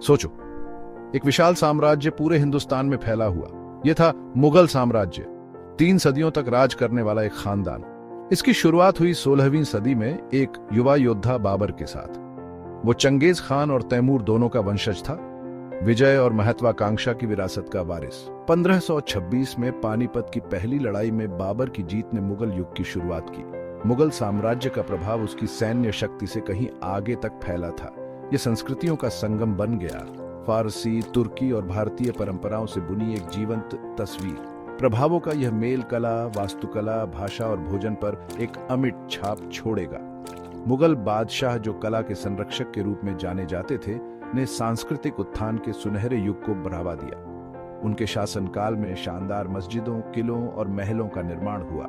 सोचो, एक विशाल साम्राज्य पूरे हिंदुस्तान में फैला हुआ। यह था मुगल साम्राज्य, 3 सदियों तक राज करने वाला एक खानदान। इसकी शुरुआत हुई 16वीं सदी में एक युवा योद्धा बाबर के साथ। वो चंगेज खान और तैमूर दोनों का वंशज था, विजय और महत्वाकांक्षा की विरासत का वारिस। 1526 में पानीपत की पहली लड़ाई में बाबर की जीत ने मुगल युग की शुरुआत की। मुगल साम्राज्य का प्रभाव उसकी सैन्य शक्ति से कहीं आगे तक फैला था। यह संस्कृतियों का संगम बन गया, फारसी, तुर्की और भारतीय परंपराओं से बुनी एक जीवंत तस्वीर। प्रभावों का यह मेल कला, वास्तुकला, भाषा और भोजन पर एक अमिट छाप छोड़ेगा। मुगल बादशाह, जो कला के संरक्षक के रूप में जाने जाते थे, ने सांस्कृतिक उत्थान के सुनहरे युग को बढ़ावा दिया। उनके शासनकाल में शानदार मस्जिदों, किलों और महलों का निर्माण हुआ।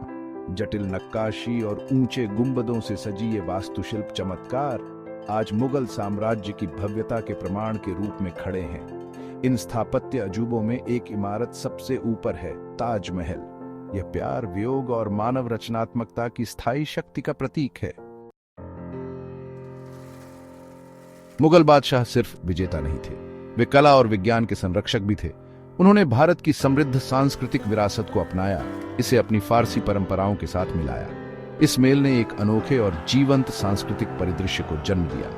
जटिल नक्काशी और ऊंचे गुंबदों से सजी ये वास्तुशिल्प चमत्कार आज मुगल साम्राज्य की भव्यता के प्रमाण के रूप में खड़े हैं। इन स्थापत्य अजूबों में एक इमारत सबसे ऊपर है, ताजमहल। यह प्यार, वियोग और मानव रचनात्मकता की स्थायी शक्ति का प्रतीक है। मुगल बादशाह सिर्फ विजेता नहीं थे, वे कला और विज्ञान के संरक्षक भी थे। उन्होंने भारत की समृद्ध सांस्कृतिक विरासत को अपनाया, इसे अपनी फारसी परंपराओं के साथ मिलाया। इस मेल ने एक अनोखे और जीवंत सांस्कृतिक परिदृश्य को जन्म दिया।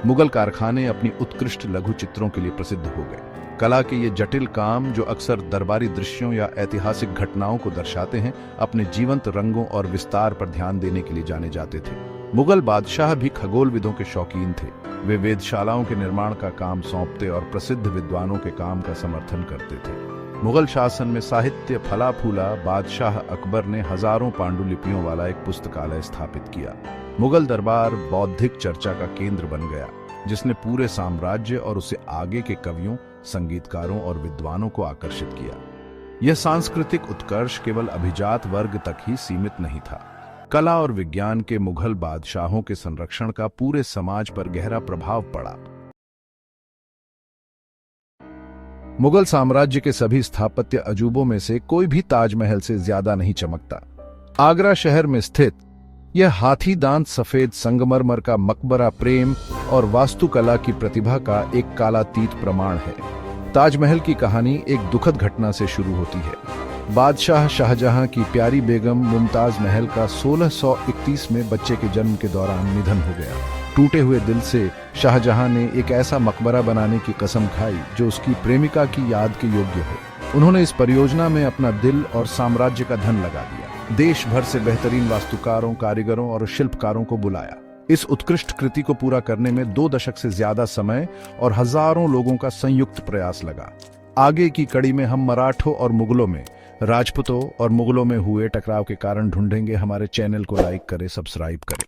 मुगल कारखाने अपनी उत्कृष्ट लघु चित्रों के लिए प्रसिद्ध हो गए। कला के ये जटिल काम, जो अक्सर दरबारी दृश्यों या ऐतिहासिक घटनाओं को दर्शाते हैं, अपने जीवंत रंगों और विस्तार पर ध्यान देने के लिए जाने जाते थे। मुगल बादशाह भी खगोलविदों के शौकीन थे। वे वेधशालाओं के निर्माण का काम सौंपते और प्रसिद्ध विद्वानों के काम का समर्थन करते थे। मुगल शासन में साहित्य फला फूला। बादशाह अकबर ने हजारों पांडुलिपियों वाला एक पुस्तकालय स्थापित किया। मुगल दरबार बौद्धिक चर्चा का केंद्र बन गया, जिसने पूरे साम्राज्य और उसे आगे के कवियों, संगीतकारों और विद्वानों को आकर्षित किया। यह सांस्कृतिक उत्कर्ष केवल अभिजात वर्ग तक ही सीमित नहीं था। कला और विज्ञान के मुगल बादशाहों के संरक्षण का पूरे समाज पर गहरा प्रभाव पड़ा। मुगल साम्राज्य के सभी स्थापत्य अजूबों में से कोई भी ताजमहल से ज्यादा नहीं चमकता। आगरा शहर में स्थित यह हाथी दांत सफेद संगमरमर का मकबरा प्रेम और वास्तुकला की प्रतिभा का एक कालातीत प्रमाण है। ताजमहल की कहानी एक दुखद घटना से शुरू होती है। बादशाह शाहजहां की प्यारी बेगम मुमताज महल का 1631 में बच्चे के जन्म के दौरान निधन हो गया। टूटे हुए दिल से शाहजहां ने एक ऐसा मकबरा बनाने की कसम खाई जो उसकी प्रेमिका की याद के योग्य हो। उन्होंने इस परियोजना में अपना दिल और साम्राज्य का धन लगा दिया। देश भर से बेहतरीन वास्तुकारों, कारीगरों और शिल्पकारों को बुलाया। इस उत्कृष्ट कृति को पूरा करने में 2 दशक से ज्यादा समय और हजारों लोगों का संयुक्त प्रयास लगा। आगे की कड़ी में हम मराठों और मुगलों में, राजपूतों और मुगलों में हुए टकराव के कारण ढूंढेंगे। हमारे चैनल को लाइक करें, सब्सक्राइब करें।